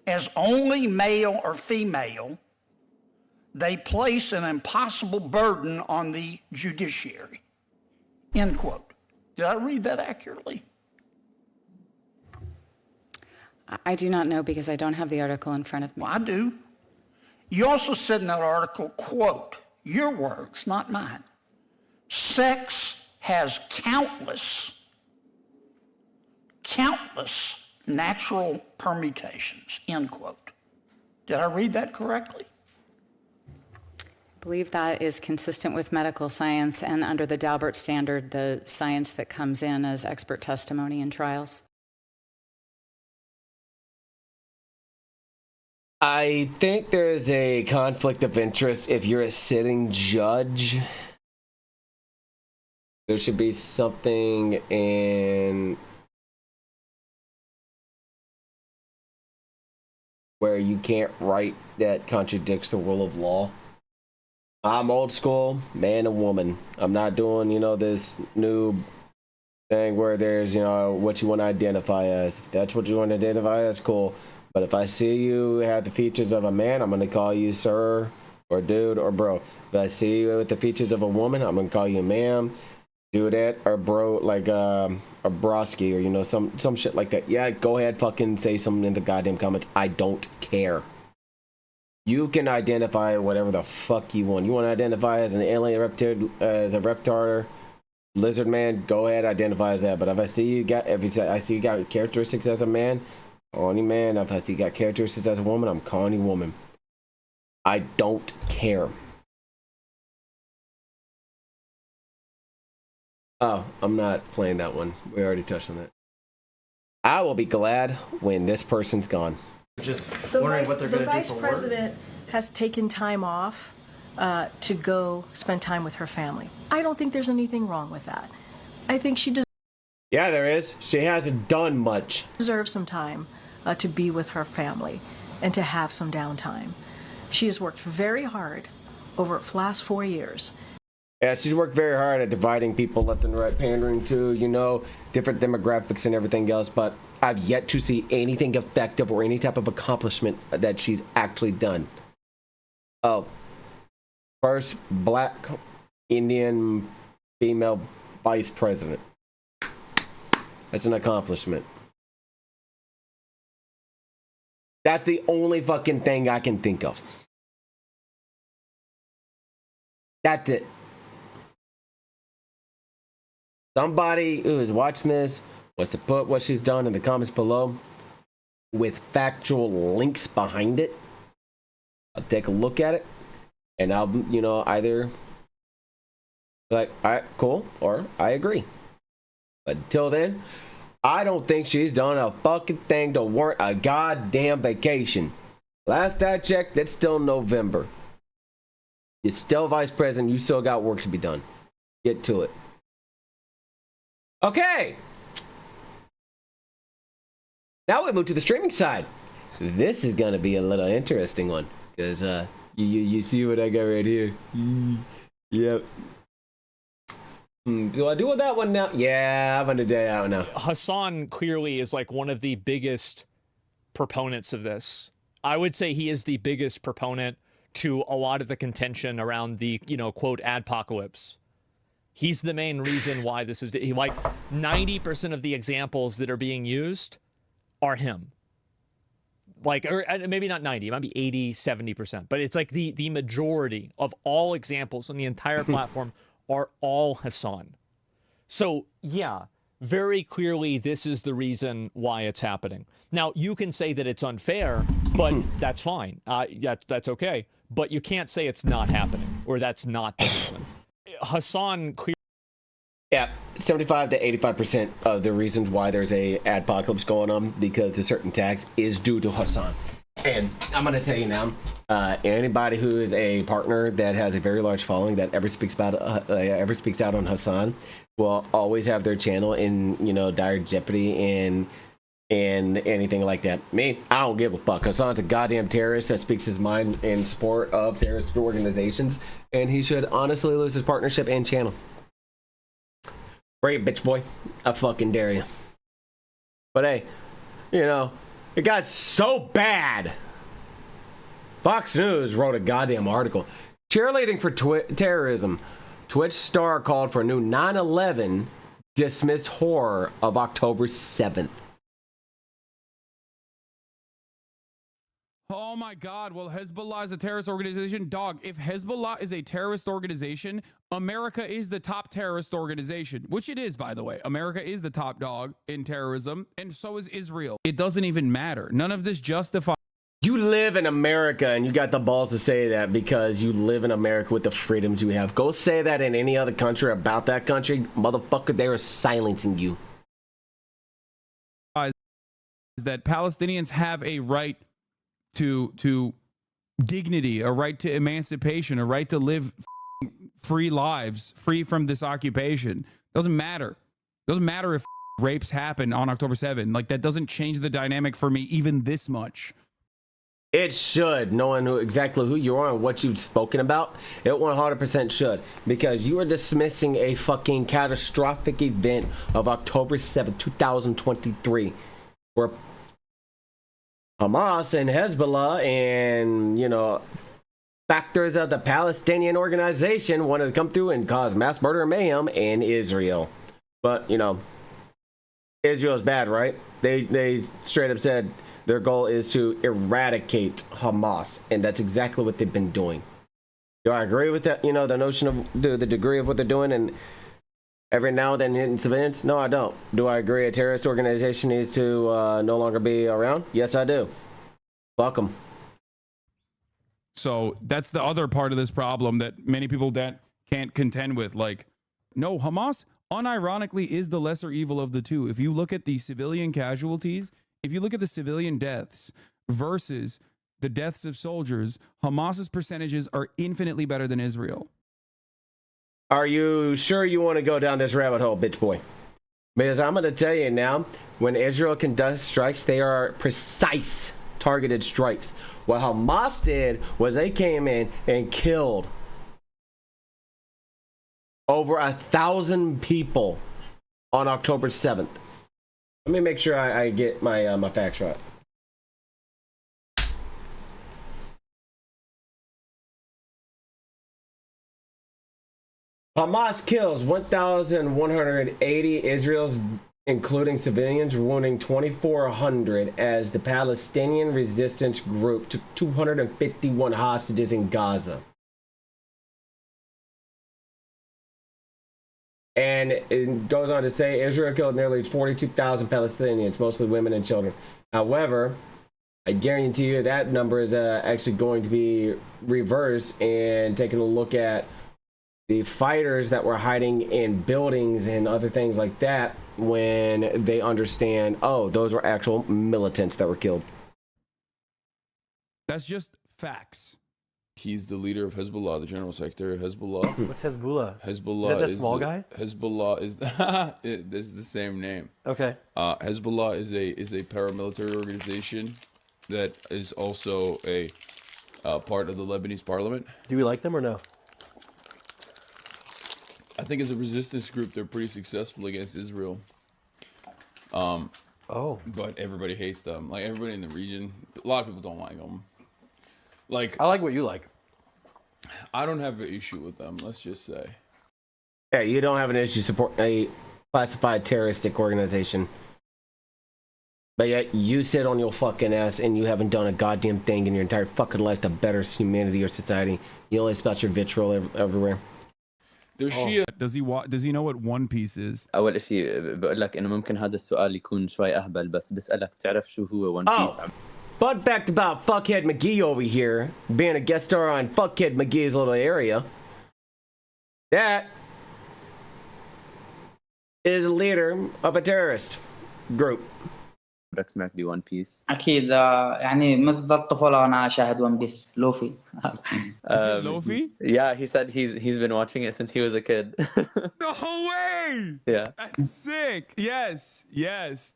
as only male or female, they place an impossible burden on the judiciary. End quote. Did I read that accurately?
I do not know because I don't have the article in front of me.
Well, I do. You also said in that article, quote, your words, not mine, sex has countless natural permutations, end quote. Did I read that correctly?
I believe that is consistent with medical science and under the Daubert standard, the science that comes in as expert testimony in trials.
I think there is a conflict of interest if you're a sitting judge There should be something in where you can't write that contradicts the rule of law. I'm old school, man and woman. I'm not doing, this new thing where there's, what you want to identify as. If that's what you want to identify, that's cool. But if I see you have the features of a man, I'm going to call you sir or dude or bro. If I see you with the features of a woman, I'm going to call you ma'am, dudette, or bro, like a broski, or, some shit like that. Yeah, go ahead, fucking say something in the goddamn comments. I don't care. You can identify whatever the fuck you want. You want to identify as an alien reptile, as a reptar, lizard man, go ahead, identify as that. But if I see you got characteristics as a man, calling you man. If I see you got characteristics as a woman, I'm calling you woman. I don't care. Oh, I'm not playing that one. We already touched on that. I will be glad when this person's gone.
Just wondering what they're going to do for work. The vice president has taken time off to go spend time with her family. I don't think there's anything wrong with that. I think she
Yeah, there is. She hasn't done much.
Deserves some time to be with her family and to have some downtime. She has worked very hard over the last 4 years.
Yeah, she's worked very hard at dividing people left and right, pandering to, different demographics and everything else, but I've yet to see anything effective or any type of accomplishment that she's actually done. Oh, first black Indian female vice president. That's an accomplishment. That's the only fucking thing I can think of. That's it. Somebody who is watching this wants to put what she's done in the comments below with factual links behind it. I'll take a look at it and I'll, either be like, all right, cool, or I agree. But until then, I don't think she's done a fucking thing to warrant a goddamn vacation. Last I checked, it's still November. You're still vice president. You still got work to be done. Get to it. Okay. Now we move to the streaming side. This is going to be a little interesting one because you see what I got right here. Yep. Do I do with that one now? Yeah, I'm going to do that one now.
Hassan clearly is like one of the biggest proponents of this. I would say he is the biggest proponent to a lot of the contention around the, quote, adpocalypse. He's the main reason why this is, like 90% of the examples that are being used are him. Like, or maybe not 90, it might be 80, 70%, but it's like the majority of all examples on the entire platform are all Hassan. So yeah, very clearly this is the reason why it's happening. Now you can say that it's unfair, but that's fine. That's okay. But you can't say it's not happening or that's not the reason. Hassan clearly.
Yeah, 75 to 85% of the reasons why there's a adpocalypse going on because of certain tax is due to Hassan. And I'm going to tell you now, anybody who is a partner that has a very large following that ever speaks out on Hassan will always have their channel in, dire jeopardy and anything like that. Me, I don't give a fuck. Hassan's a goddamn terrorist that speaks his mind in support of terrorist organizations, and he should honestly lose his partnership and channel. Great bitch boy. I fucking dare you. But hey, it got so bad. Fox News wrote a goddamn article. Cheerleading for terrorism. Twitch star called for a new 9/11 dismissed horror of October 7th.
Oh my God, well, Hezbollah is a terrorist organization. Dog, if Hezbollah is a terrorist organization, America is the top terrorist organization, which it is, by the way. America is the top dog in terrorism, and so is Israel. It doesn't even matter. None of this justifies.
You live in America, and you got the balls to say that because you live in America with the freedoms you have. Go say that in any other country about that country. Motherfucker, they are silencing you.
That Palestinians have a right to dignity, a right to emancipation, a right to live free lives, free from this occupation. Doesn't matter. Doesn't matter if rapes happen on October 7th. Like, that doesn't change the dynamic for me even this much.
It should, knowing exactly who you are and what you've spoken about. It 100% should, because you are dismissing a fucking catastrophic event of October 7th, 2023, where Hamas and Hezbollah and, you know, factors of the Palestinian organization wanted to come through and cause mass murder and mayhem in Israel. But, you know, Israel's bad, right? They straight up said their goal is to eradicate Hamas, and that's exactly what they've been doing. Do I agree with that? You know, the notion of the degree of what they're doing and every now and then hitting civilians? No, I don't. Do I agree a terrorist organization needs to no longer be around? Yes, I do. Fuck them.
So that's the other part of this problem that many people that can't contend with. Like, no, Hamas unironically is the lesser evil of the two. If you look at the civilian casualties, if you look at the civilian deaths versus the deaths of soldiers, Hamas's percentages are infinitely better than Israel.
Are you sure you want to go down this rabbit hole, bitch boy? Because I'm going to tell you now, when Israel conducts strikes, they are precise, targeted strikes. What Hamas did was they came in and killed over 1,000 people on October 7th. Let me make sure I get my my facts right. Hamas kills 1,180 Israel's, including civilians, wounding 2,400 as the Palestinian resistance group took 251 hostages in Gaza. And it goes on to say Israel killed nearly 42,000 Palestinians, mostly women and children. However, I guarantee you that number is actually going to be reversed, and taking a look at the fighters that were hiding in buildings and other things like that when they understand, oh, those were actual militants that were killed.
That's just facts.
He's the leader of Hezbollah, the general secretary of Hezbollah.
What's Hezbollah?
Hezbollah
is that small guy?
Hezbollah is this is the same name.
Okay.
Hezbollah is a paramilitary organization that is also a part of the Lebanese parliament.
Do we like them or no?
I think as a resistance group, they're pretty successful against Israel. But everybody hates them. Like, everybody in the region, a lot of people don't like them. Like,
I like what you like.
I don't have an issue with them, let's just say.
Yeah, you don't have an issue supporting a classified terroristic organization. But yet you sit on your fucking ass and you haven't done a goddamn thing in your entire fucking life to better humanity or society. You only spout your vitriol everywhere.
They're Shia.
Does he know what One Piece is?
أول شيء بقول لك إنه ممكن هذا السؤال يكون شوي أهبل بس بسألك تعرف شو هو One Piece؟
Fun fact about Fuckhead McGee over here, being a guest star on Fuckhead McGee's little area. That is a leader of a terrorist group.
عمرك سمعت بون بيس؟
أكيد يعني منذ الطفولة وأنا أشاهد ون بيس لوفي.
Luffy?
Yeah, he said he's been watching it since he was a kid.
No way!
Yeah.
That's sick. Yes.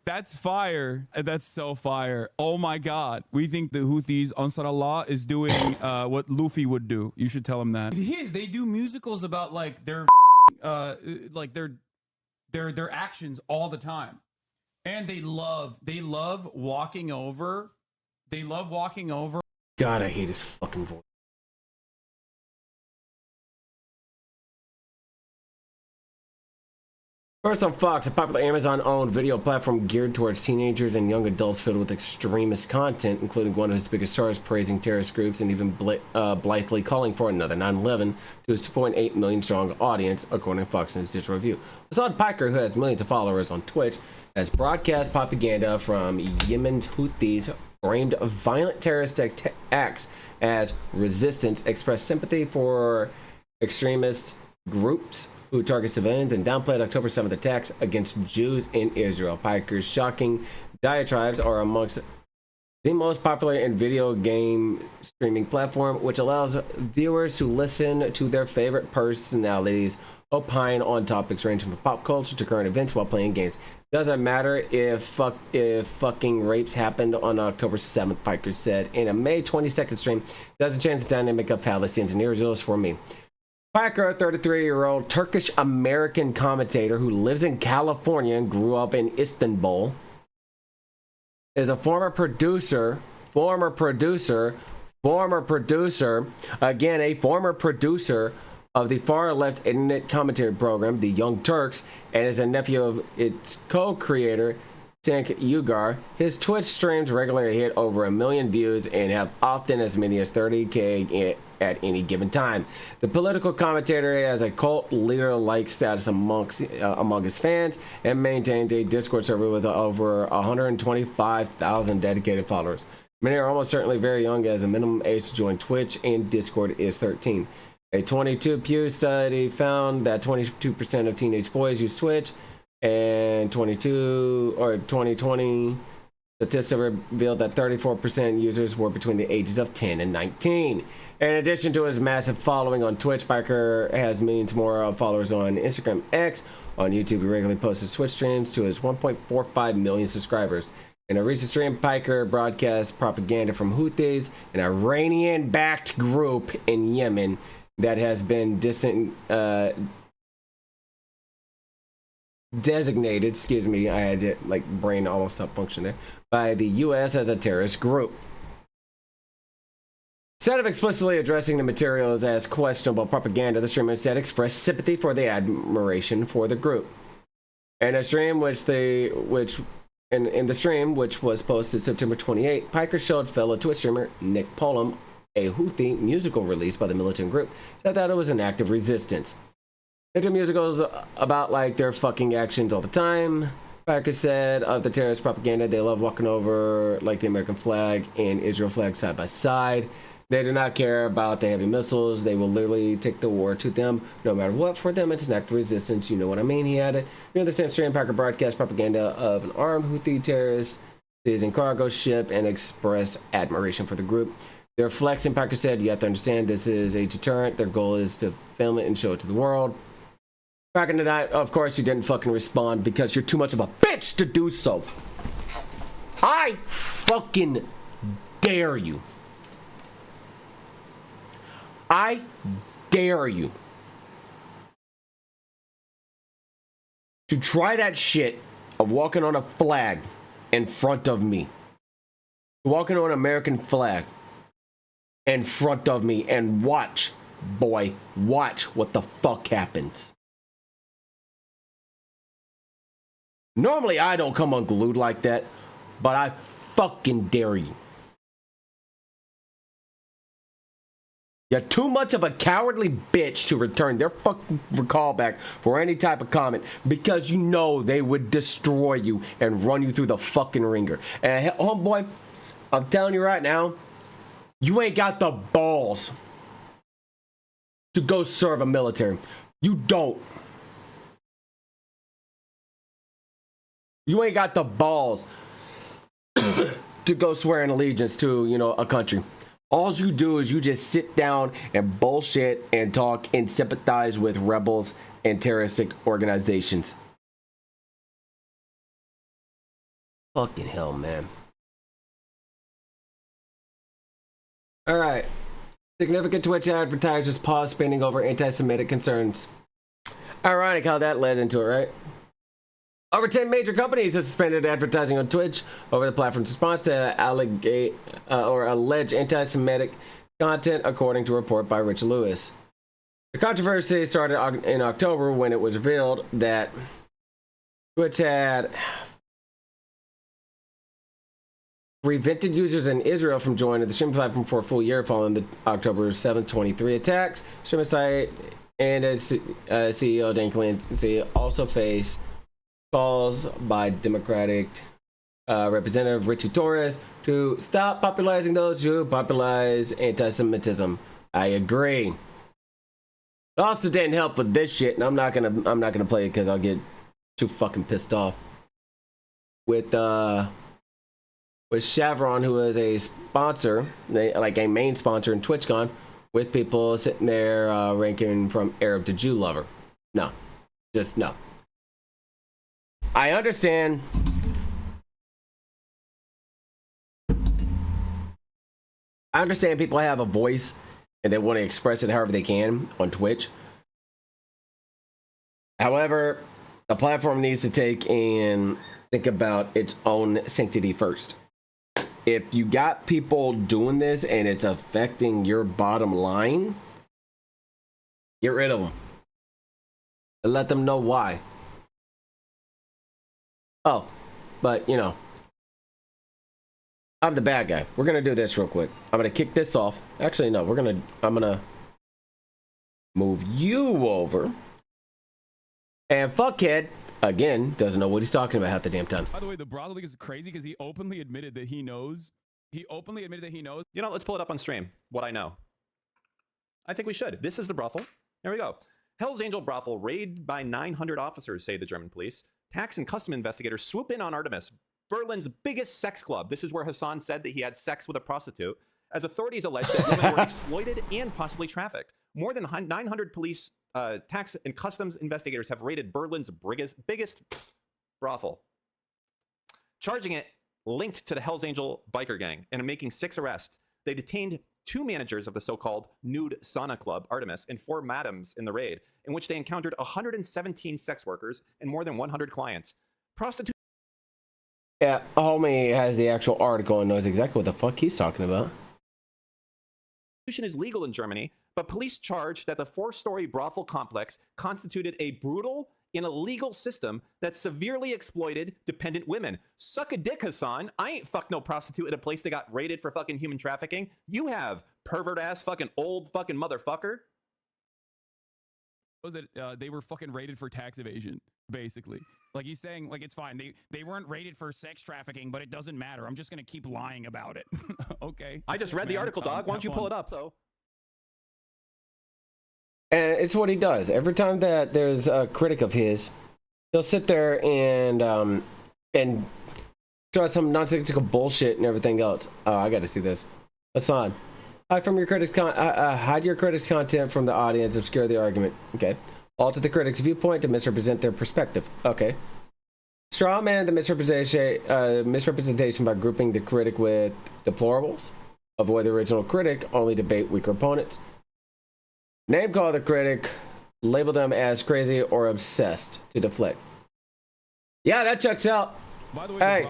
That's fire. That's so fire. Oh my God. We think the Houthis, Ansar Allah, is doing what Luffy would do. You should tell him that. They do musicals about like their actions all the time. And they love walking over. They love walking over.
God, I hate his fucking voice. First on Fox, a popular Amazon-owned video platform geared towards teenagers and young adults filled with extremist content, including one of its biggest stars praising terrorist groups and even blithely calling for another 9/11 to its 2.8 million strong audience, according to Fox News Digital Review. Assad Piker, who has millions of followers on Twitch, has broadcast propaganda from Yemen's Houthis, framed violent terrorist acts as resistance, expressed sympathy for extremist groups who target civilians, and downplayed October 7th attacks against Jews in Israel. Piker's shocking diatribes are amongst the most popular and video game streaming platform, which allows viewers to listen to their favorite personalities opine on topics ranging from pop culture to current events while playing games. Doesn't matter if fucking rapes happened on October 7th, Piker said in a May 22nd stream. Doesn't change the dynamic of fallacies and irresolutes for me. Piker, a 33-year-old Turkish-American commentator who lives in California and grew up in Istanbul, is a former producer, again, a former producer of the far-left internet commentary program, The Young Turks, and is a nephew of its co-creator, Cenk Uygur. His Twitch streams regularly hit over 1 million views and have often as many as 30K at any given time. The political commentator has a cult leader-like status among his fans and maintains a Discord server with over 125,000 dedicated followers. Many are almost certainly very young, as the minimum age to join Twitch and Discord is 13. A 22 Pew study found that 22% of teenage boys use Twitch, and 2020 statistics revealed that 34% users were between the ages of 10 and 19. In addition to his massive following on Twitch, Piker has millions more followers on Instagram X. On YouTube, he regularly posts his Twitch streams to his 1.45 million subscribers. In a recent stream, Piker broadcast propaganda from Houthis, an Iranian-backed group in Yemen that has been designated, excuse me, I had it, like brain almost stopped function there, by the U.S. as a terrorist group. Instead of explicitly addressing the materials as questionable propaganda, the streamer instead expressed sympathy for the admiration for the group. In a stream which was posted September 28, Piker showed fellow Twitch streamer Nick Pullum a Houthi musical release by the militant group that thought it was an act of resistance. They do musicals about like their fucking actions all the time. Piker said of the terrorist propaganda, they love walking over like the American flag and Israel flag side by side. They do not care about the heavy missiles. They will literally take the war to them no matter what. For them, it's an act of resistance. You know what I mean? He added, near the same stream, Piker broadcast propaganda of an armed Houthi terrorist seizing cargo ship and expressed admiration for the group. They're flexing, Piker said. You have to understand this is a deterrent. Their goal is to film it and show it to the world. Back in the night, of course, you didn't fucking respond because you're too much of a bitch to do so. I fucking dare you. I dare you to try that shit of walking on a flag in front of me. Walking on an American flag in front of me and watch, boy, watch what the fuck happens. Normally, I don't come unglued like that, but I fucking dare you. You're too much of a cowardly bitch to return their fucking callback for any type of comment because you know they would destroy you and run you through the fucking ringer. And homeboy, I'm telling you right now, you ain't got the balls to go serve a military. You don't. You ain't got the balls to go swear an allegiance to, you know, a country. All you do is you just sit down and bullshit and talk and sympathize with rebels and terroristic organizations. Fucking hell, man. All right. Significant Twitch advertisers pause spending over anti-Semitic concerns. Ironic how that led into it, right? Over 10 major companies have suspended advertising on Twitch over the platform's response to alleged anti-Semitic content, according to a report by Rich Lewis. The controversy started in October when it was revealed that Twitch had prevented users in Israel from joining the streaming platform for a full year following the October 7, 2023 attacks. Streaming site and CEO Dan Clancy also faced calls by Democratic Representative Richie Torres to stop popularizing those who popularize anti-Semitism. I agree. It also didn't help with this shit, and I'm not gonna play it because I'll get too fucking pissed off. With with Chevron, who is a sponsor, like a main sponsor in TwitchCon, with people sitting there ranking from Arab to Jew lover. No, just no. I understand. I understand people have a voice and they want to express it however they can on Twitch. However, the platform needs to take and think about its own sanctity first. If you got people doing this and it's affecting your bottom line, get rid of them and let them know why. Oh, but you know, I'm the bad guy. We're gonna do this real quick. I'm gonna kick this off. Actually, no, I'm gonna move you over. And fuckhead, again, doesn't know what he's talking about half the damn time.
By the way, the brothel thing is crazy because he openly admitted that he knows. He openly admitted that he knows.
You know, let's pull it up on stream. What I know. I think we should. This is the brothel. There we go. Hell's Angel brothel raided by 900 officers, say the German police. Tax and custom investigators swoop in on Artemis, Berlin's biggest sex club. This is where Hassan said that he had sex with a prostitute, as authorities allege that women were exploited and possibly trafficked. More than 900 police, tax and customs investigators have raided Berlin's biggest brothel, charging it linked to the Hells Angel biker gang and making 6 arrests. They detained 2 managers of the so-called nude sauna club, Artemis, and 4 madams in the raid, in which they encountered 117 sex workers and more than 100 clients. Prostitution.
Yeah, homie has the actual article and knows exactly what the fuck he's talking about.
Is legal in Germany, but police charge that the 4-story brothel complex constituted a brutal and illegal system that severely exploited dependent women. Suck a dick, Hassan. I ain't fucked no prostitute at a place that got raided for fucking human trafficking. You have, pervert ass fucking old fucking motherfucker.
Was that they were fucking raided for tax evasion, basically. Like he's saying, like it's fine. They weren't raided for sex trafficking, but it doesn't matter. I'm just gonna keep lying about it. Okay.
I just read the article, dog. Why don't you pull it up? So.
And it's what he does. Every time that there's a critic of his, he'll sit there and try some nonsensical bullshit and everything else. Oh, I got to see this. Hassan, hide your critics' content from the audience. Obscure the argument. Okay. Alter the critics' viewpoint to misrepresent their perspective. Okay. Strawman the misrepresentation by grouping the critic with deplorables. Avoid the original critic. Only debate weaker opponents. Name call the critic, label them as crazy or obsessed to deflect. Yeah, that checks out.
By the way,
hey,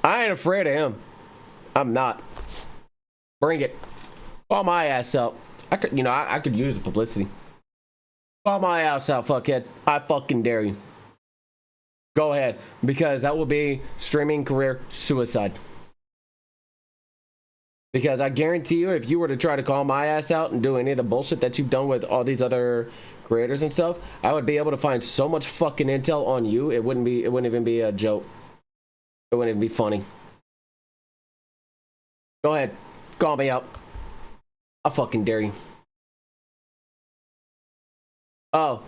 I ain't afraid of him. I'm not. Bring it. Call my ass out. I could use the publicity. Call my ass out, fuckhead. I fucking dare you. Go ahead, because that will be streaming career suicide. Because I guarantee you, if you were to try to call my ass out and do any of the bullshit that you've done with all these other creators and stuff, I would be able to find so much fucking intel on you. It wouldn't even be a joke. It wouldn't even be funny. Go ahead, call me out. I fucking dare you. Oh,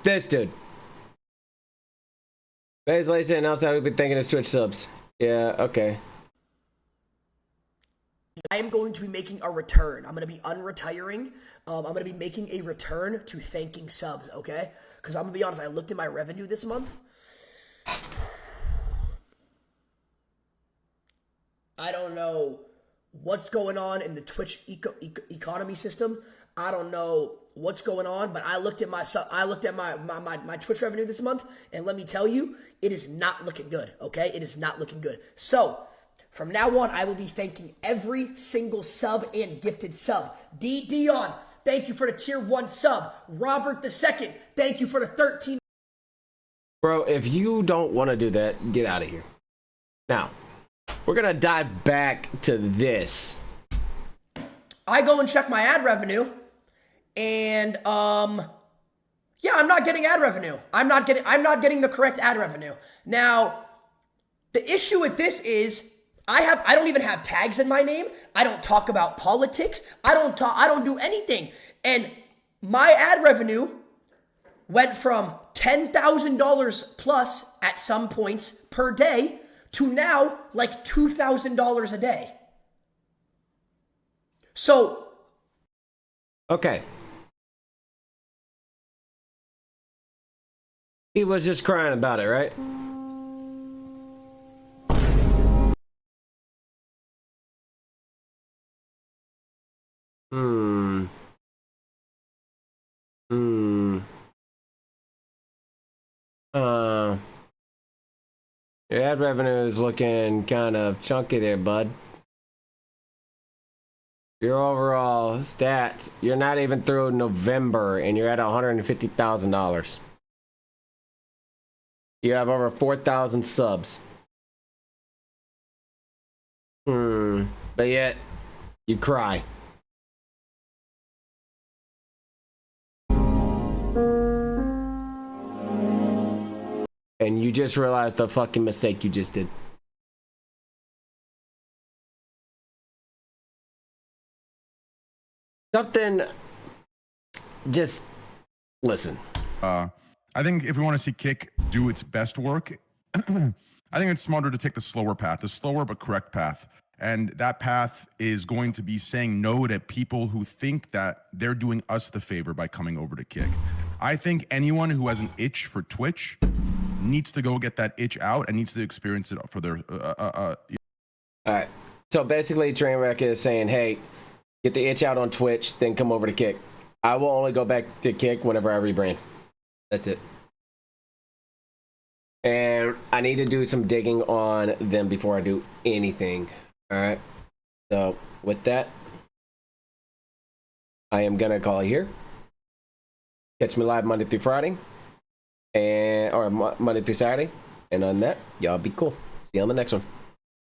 this dude. Bays Lacey announced that we've been thinking of Twitch subs. Yeah, okay.
I am going to be making a return. I'm going to be unretiring. I'm going to be making a return to thanking subs, okay? Because I'm going to be honest, I looked at my revenue this month. I don't know what's going on in the Twitch economy system. I don't know what's going on, but I looked at my Twitch revenue this month, and let me tell you, it is not looking good, okay? It is not looking good. So, from now on, I will be thanking every single sub and gifted sub. D. Dion, thank you for the tier 1 sub. Robert II, thank you for the 13.
Bro, if you don't want to do that, get out of here. Now, we're going to dive back to this.
I go and check my ad revenue, and, yeah, I'm not getting ad revenue. I'm not getting the correct ad revenue. Now, the issue with this is, I don't even have tags in my name. I don't talk about politics. I don't do anything. And my ad revenue went from $10,000 plus at some points per day to now like $2,000 a day. So,
okay. He was just crying about it, right? Your ad revenue is looking kind of chunky there, bud. Your overall stats, you're not even through November and you're at $150,000. You have over 4,000 subs. But yet, you cry. And you just realized the fucking mistake you just did. Something, just listen.
I think if we want to see Kick do its best work, I think it's smarter to take the slower path, the slower but correct path. And that path is going to be saying no to people who think that they're doing us the favor by coming over to Kick. I think anyone who has an itch for Twitch needs to go get that itch out and needs to experience it for their
all right, so basically Trainwreck is saying, hey, get the itch out on Twitch, then come over to Kick. I will only go back to Kick whenever I rebrand. That's it. And I need to do some digging on them before I do anything. All right, so with that, I am gonna call it here. Catch me live Monday through Friday, or Monday through Saturday. And on that, y'all be cool. See you on the next one.